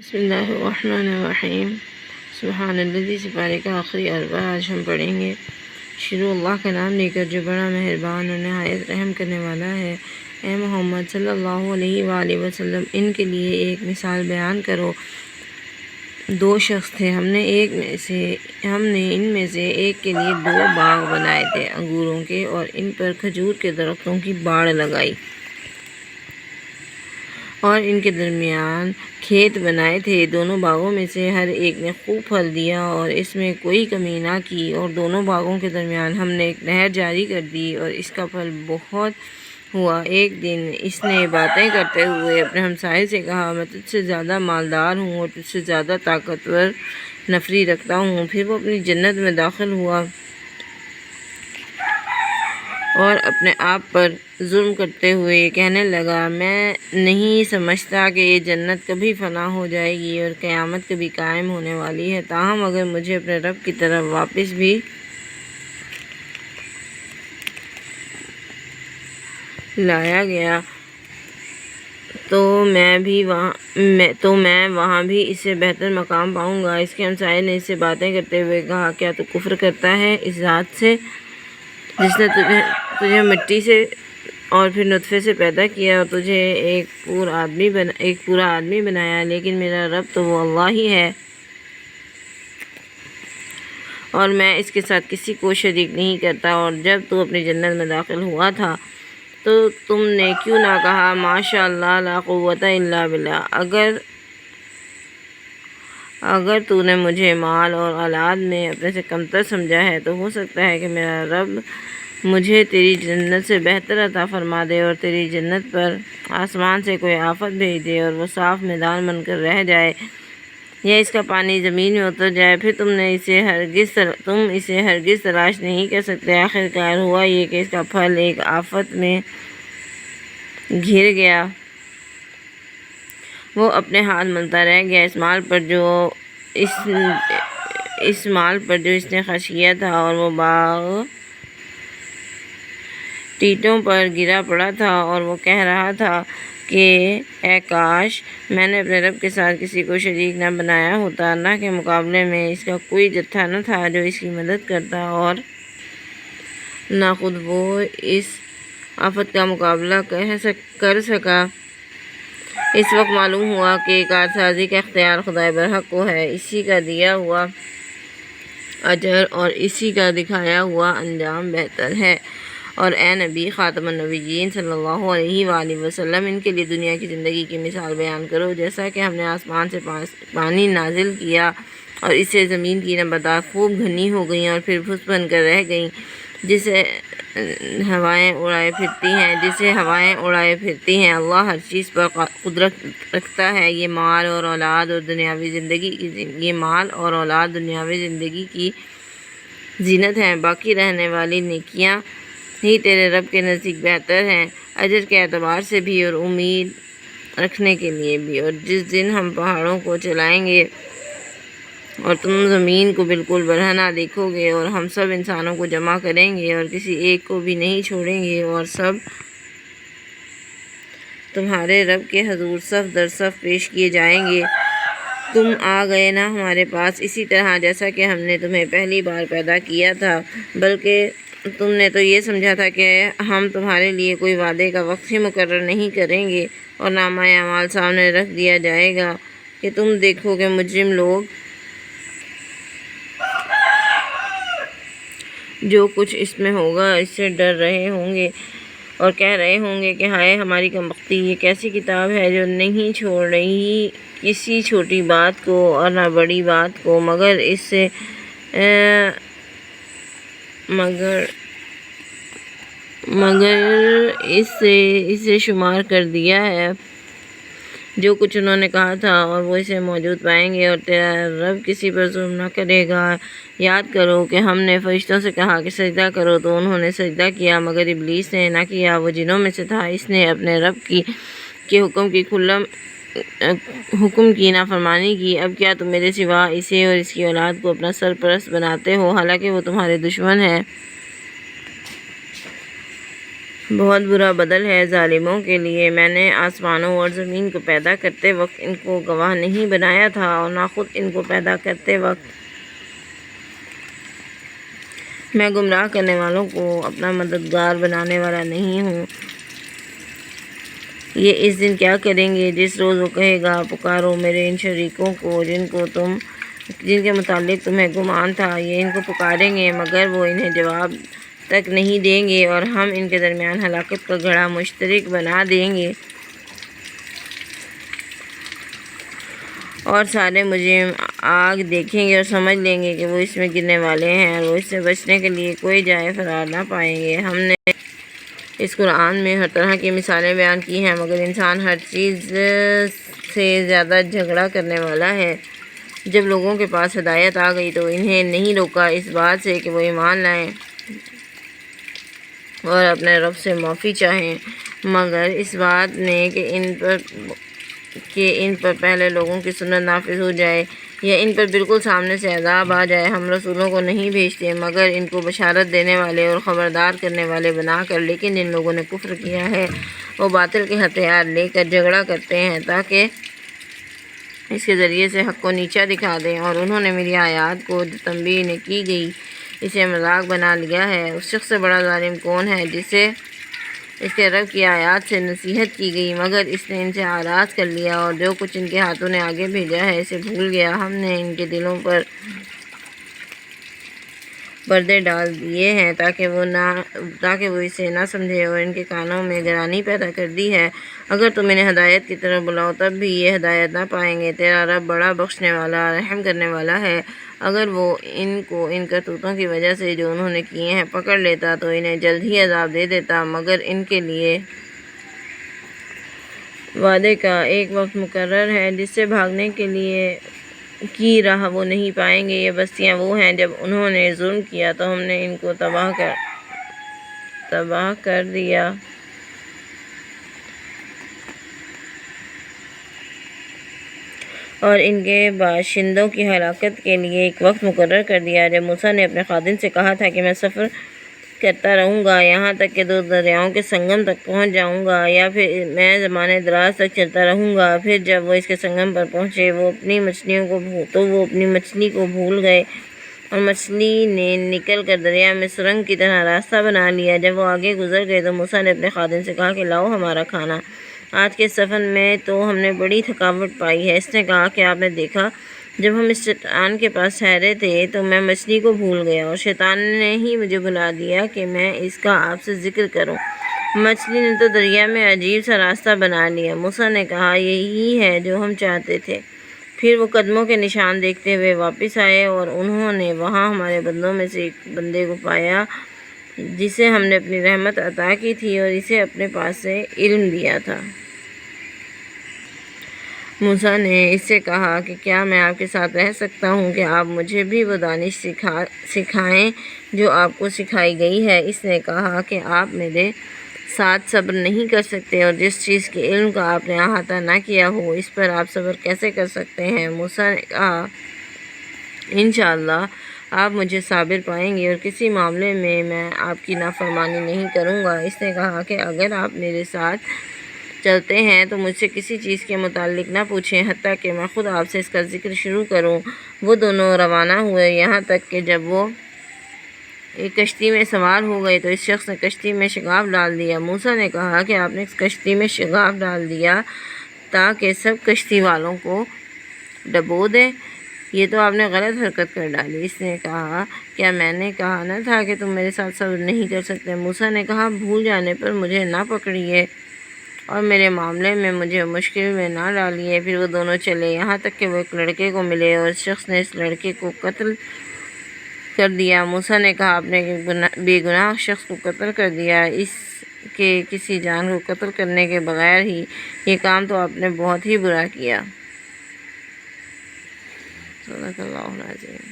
بسم اللہ الرحمن الرحیم۔ سبحان الذی سپارے کا آخری اربع آج ہم پڑھیں گے۔ شروع اللہ کا نام لے کر جو بڑا مہربان اور نہایت رحم کرنے والا ہے۔ اے محمد صلی اللہ علیہ وآلہ وسلم، ان کے لیے ایک مثال بیان کرو۔ دو شخص تھے، ہم نے ان میں سے ایک کے لیے دو باغ بنائے تھے انگوروں کے، اور ان پر کھجور کے درختوں کی باڑ لگائی، اور ان کے درمیان کھیت بنائے تھے۔ دونوں باغوں میں سے ہر ایک نے خوب پھل دیا، اور اس میں کوئی کمی نہ کی۔ اور دونوں باغوں کے درمیان ہم نے ایک نہر جاری کر دی، اور اس کا پھل بہت ہوا۔ ایک دن اس نے باتیں کرتے ہوئے اپنے ہمسائے سے کہا، میں تجھ سے زیادہ مالدار ہوں اور تجھ سے زیادہ طاقتور نفری رکھتا ہوں۔ پھر وہ اپنی جنت میں داخل ہوا اور اپنے آپ پر ظلم کرتے ہوئے کہنے لگا، میں نہیں سمجھتا کہ یہ جنت کبھی فنا ہو جائے گی اور قیامت کبھی قائم ہونے والی ہے۔ تاہم اگر مجھے اپنے رب کی طرف واپس بھی لایا گیا تو میں وہاں بھی اس سے بہتر مقام پاؤں گا۔ اس کے ہمسائے نے اس سے باتیں کرتے ہوئے کہا، کیا تو کفر کرتا ہے اس ذات سے جس نے تجھے مٹی سے اور پھر نطفے سے پیدا کیا اور تجھے ایک پورا آدمی بنایا؟ لیکن میرا رب تو وہ اللہ ہی ہے، اور میں اس کے ساتھ کسی کو شریک نہیں کرتا۔ اور جب تو اپنی جنت میں داخل ہوا تھا تو تم نے کیوں نہ کہا، ماشاء اللہ لا قوت الا باللہ؟ اگر تو نے مجھے مال اور اولاد میں اپنے سے کمتر سمجھا ہے تو ہو سکتا ہے کہ میرا رب مجھے تیری جنت سے بہتر عطا فرما دے، اور تیری جنت پر آسمان سے کوئی آفت بھیج دے اور وہ صاف میدان بن کر رہ جائے، یا اس کا پانی زمین میں اتر جائے۔ پھر تم اسے ہرگز تلاش نہیں کر سکتے۔ آخرکار ہوا یہ کہ اس کا پھل ایک آفت میں گر گیا، وہ اپنے ہاتھ ملتا رہ گیا۔ اس مال پر جو اس نے خرچ کیا تھا، اور وہ باغ ٹیٹوں پر گرا پڑا تھا، اور وہ کہہ رہا تھا کہ اے کاش میں نے اپنے رب کے ساتھ کسی کو شریک نہ بنایا ہوتا۔ اللہ کے مقابلے میں اس کا کوئی جتھا نہ تھا جو اس کی مدد کرتا، اور نہ خود وہ اس آفت کا مقابلہ کر سکا۔ اس وقت معلوم ہوا کہ کارسازی کا اختیار خدائے برحق کو ہے، اسی کا دیا ہوا اجر اور اسی کا دکھایا ہوا انجام بہتر ہے۔ اور اے نبی خاتم النبیین صلی اللہ علیہ وآلہ وسلم، ان کے لیے دنیا کی زندگی کی مثال بیان کرو۔ جیسا کہ ہم نے آسمان سے پانی نازل کیا اور اس سے زمین کی نباتات خوب گھنی ہو گئیں اور پھر بھس بن کر رہ گئیں، جسے ہوائیں اڑائے پھرتی ہیں۔ اللہ ہر چیز پر قدرت رکھتا ہے۔ یہ مال اور اولاد دنیاوی زندگی کی زینت ہیں، باقی رہنے والی نیکیاں ہی تیرے رب کے نزدیک بہتر ہیں، اجر کے اعتبار سے بھی اور امید رکھنے کے لیے بھی۔ اور جس دن ہم پہاڑوں کو چلائیں گے اور تم زمین کو بالکل برہنہ دیکھو گے، اور ہم سب انسانوں کو جمع کریں گے اور کسی ایک کو بھی نہیں چھوڑیں گے، اور سب تمہارے رب کے حضور صف در صف پیش کیے جائیں گے۔ تم آ گئے نا ہمارے پاس اسی طرح جیسا کہ ہم نے تمہیں پہلی بار پیدا کیا تھا، بلکہ تم نے تو یہ سمجھا تھا کہ ہم تمہارے لیے کوئی وعدے کا وقت ہی مقرر نہیں کریں گے، اور نامہ اعمال سامنے رکھ دیا جائے گا کہ تم دیکھو کہ مجرم لوگ جو کچھ اس میں ہوگا اس سے ڈر رہے ہوں گے اور کہہ رہے ہوں گے کہ ہائے ہماری کمبختی، یہ کیسی کتاب ہے جو نہیں چھوڑ رہی کسی چھوٹی بات کو اور نہ بڑی بات کو، مگر اسے شمار کر دیا ہے۔ جو کچھ انہوں نے کہا تھا اور وہ اسے موجود پائیں گے، اور تیرا رب کسی پر ظلم نہ کرے گا۔ یاد کرو کہ ہم نے فرشتوں سے کہا کہ سجدہ کرو تو انہوں نے سجدہ کیا، مگر ابلیس نے نہ کیا، وہ جنوں میں سے تھا، اس نے اپنے رب کے حکم کی نافرمانی کی۔ اب کیا تم میرے سوا اسے اور اس کی اولاد کو اپنا سرپرست بناتے ہو، حالانکہ وہ تمہارے دشمن ہیں؟ بہت برا بدل ہے ظالموں کے لیے۔ میں نے آسمانوں اور زمین کو پیدا کرتے وقت ان کو گواہ نہیں بنایا تھا اور نہ خود ان کو پیدا کرتے وقت۔ میں گمراہ کرنے والوں کو اپنا مددگار بنانے والا نہیں ہوں۔ یہ اس دن کیا کریں گے جس روز وہ کہے گا پکارو میرے ان شریکوں کو جن کے متعلق تمہیں گمان تھا، یہ ان کو پکاریں گے مگر وہ انہیں جواب تک نہیں دیں گے اور ہم ان کے درمیان ہلاکت کا گڑھا مشترک بنا دیں گے۔ اور سارے مجرم آگ دیکھیں گے اور سمجھ لیں گے کہ وہ اس میں گرنے والے ہیں اور وہ اس سے بچنے کے لیے کوئی جائے فرار نہ پائیں گے۔ ہم نے اس قرآن میں ہر طرح کی مثالیں بیان کی ہیں مگر انسان ہر چیز سے زیادہ جھگڑا کرنے والا ہے۔ جب لوگوں کے پاس ہدایت آ گئی تو انہیں نہیں روکا اس بات سے کہ وہ ایمان لائیں اور اپنے رب سے معافی چاہیں، مگر اس بات نے کہ ان پر پہلے لوگوں کی سنت نافذ ہو جائے یا ان پر بالکل سامنے سے عذاب آ جائے۔ ہم رسولوں کو نہیں بھیجتے مگر ان کو بشارت دینے والے اور خبردار کرنے والے بنا کر، لیکن جن لوگوں نے کفر کیا ہے وہ باطل کے ہتھیار لے کر جھگڑا کرتے ہیں تاکہ اس کے ذریعے سے حق کو نیچا دکھا دیں، اور انہوں نے میری آیات کو جو تنبیہ انہیں کی گئی اسے مذاق بنا لیا ہے۔ اس شخص سے بڑا ظالم کون ہے جسے اس کے رب کی آیات سے نصیحت کی گئی مگر اس نے ان سے اعراض کر لیا اور جو کچھ ان کے ہاتھوں نے آگے بھیجا ہے اسے بھول گیا۔ ہم نے ان کے دلوں پر پردے ڈال دیے ہیں تاکہ وہ اسے نہ سمجھے، اور ان کے کانوں میں گرانی پیدا کر دی ہے۔ اگر تم انہیں ہدایت کی طرف بلاؤ تب بھی یہ ہدایت نہ پائیں گے۔ تیرا رب بڑا بخشنے والا رحم کرنے والا ہے۔ اگر وہ ان کو ان کرتوتوں کی وجہ سے جو انہوں نے کیے ہیں پکڑ لیتا تو انہیں جلد ہی عذاب دے دیتا، مگر ان کے لیے وعدے کا ایک وقت مقرر ہے جس سے بھاگنے کے لیے کی راہ وہ نہیں پائیں گے۔ یہ بستیاں وہ ہیں جب انہوں نے ظلم کیا تو ہم نے ان کو تباہ کر دیا۔ اور ان کے باشندوں کی ہلاکت کے لیے ایک وقت مقرر کر دیا۔ جب موسیٰ نے اپنے خادم سے کہا تھا کہ میں سفر کرتا رہوں گا یہاں تک کہ 2 دریاؤں کے سنگم تک پہنچ جاؤں گا، یا پھر میں زمانے دراز تک چلتا رہوں گا، پھر جب وہ اس کے سنگم پر پہنچے وہ اپنی مچھلی کو بھول گئے اور مچھلی نے نکل کر دریا میں سرنگ کی طرح راستہ بنا لیا۔ جب وہ آگے گزر گئے تو موسیٰ نے اپنے خادم سے کہا کہ لاؤ ہمارا کھانا، آج کے سفر میں تو ہم نے بڑی تھکاوٹ پائی ہے۔ اس نے کہا کہ آپ نے دیکھا جب ہم اس چٹان کے پاس ٹھہرے تھے تو میں مچھلی کو بھول گیا اور شیطان نے ہی مجھے بھلا دیا کہ میں اس کا آپ سے ذکر کروں۔ مچھلی نے تو دریا میں عجیب سا راستہ بنا لیا۔ موسیٰ نے کہا یہی ہے جو ہم چاہتے تھے۔ پھر وہ قدموں کے نشان دیکھتے ہوئے واپس آئے اور انہوں نے وہاں ہمارے بندوں میں سے ایک بندے کو پایا جسے ہم نے اپنی رحمت عطا کی تھی اور اسے اپنے پاس سے علم دیا تھا۔ موسیٰ نے اس سے کہا کہ کیا میں آپ کے ساتھ رہ سکتا ہوں کہ آپ مجھے بھی وہ دانش سکھائیں جو آپ کو سکھائی گئی ہے؟ اس نے کہا کہ آپ میرے ساتھ صبر نہیں کر سکتے اور جس چیز کے علم کا آپ نے احاطہ نہ کیا ہو اس پر آپ صبر کیسے کر سکتے ہیں؟ موسیٰ نے کہا انشاءاللہ آپ مجھے صابر پائیں گے اور کسی معاملے میں میں آپ کی نافرمانی نہیں کروں گا۔ اس نے کہا کہ اگر آپ میرے ساتھ چلتے ہیں تو مجھ سے کسی چیز کے متعلق نہ پوچھیں حتیٰ کہ میں خود آپ سے اس کا ذکر شروع کروں۔ وہ دونوں روانہ ہوئے یہاں تک کہ جب وہ ایک کشتی میں سوار ہو گئے تو اس شخص نے کشتی میں شگاف ڈال دیا۔ موسیٰ نے کہا کہ آپ نے اس کشتی میں شگاف ڈال دیا تاکہ سب کشتی والوں کو ڈبو دیں، یہ تو آپ نے غلط حرکت کر ڈالی۔ اس نے کہا کیا میں نے کہا نہ تھا کہ تم میرے ساتھ صبر نہیں کر سکتے؟ موسیٰ نے کہا بھول جانے پر مجھے نہ پکڑیے اور میرے معاملے میں مجھے مشکل میں نہ ڈالیے۔ پھر وہ دونوں چلے یہاں تک کہ وہ ایک لڑکے کو ملے اور اس شخص نے اس لڑکے کو قتل کر دیا۔ موسیٰ نے کہا آپ نے بے گناہ شخص کو قتل کر دیا، اس کے کسی جان کو قتل کرنے کے بغیر ہی، یہ کام تو آپ نے بہت ہی برا کیا۔ صدق اللہ العظیم۔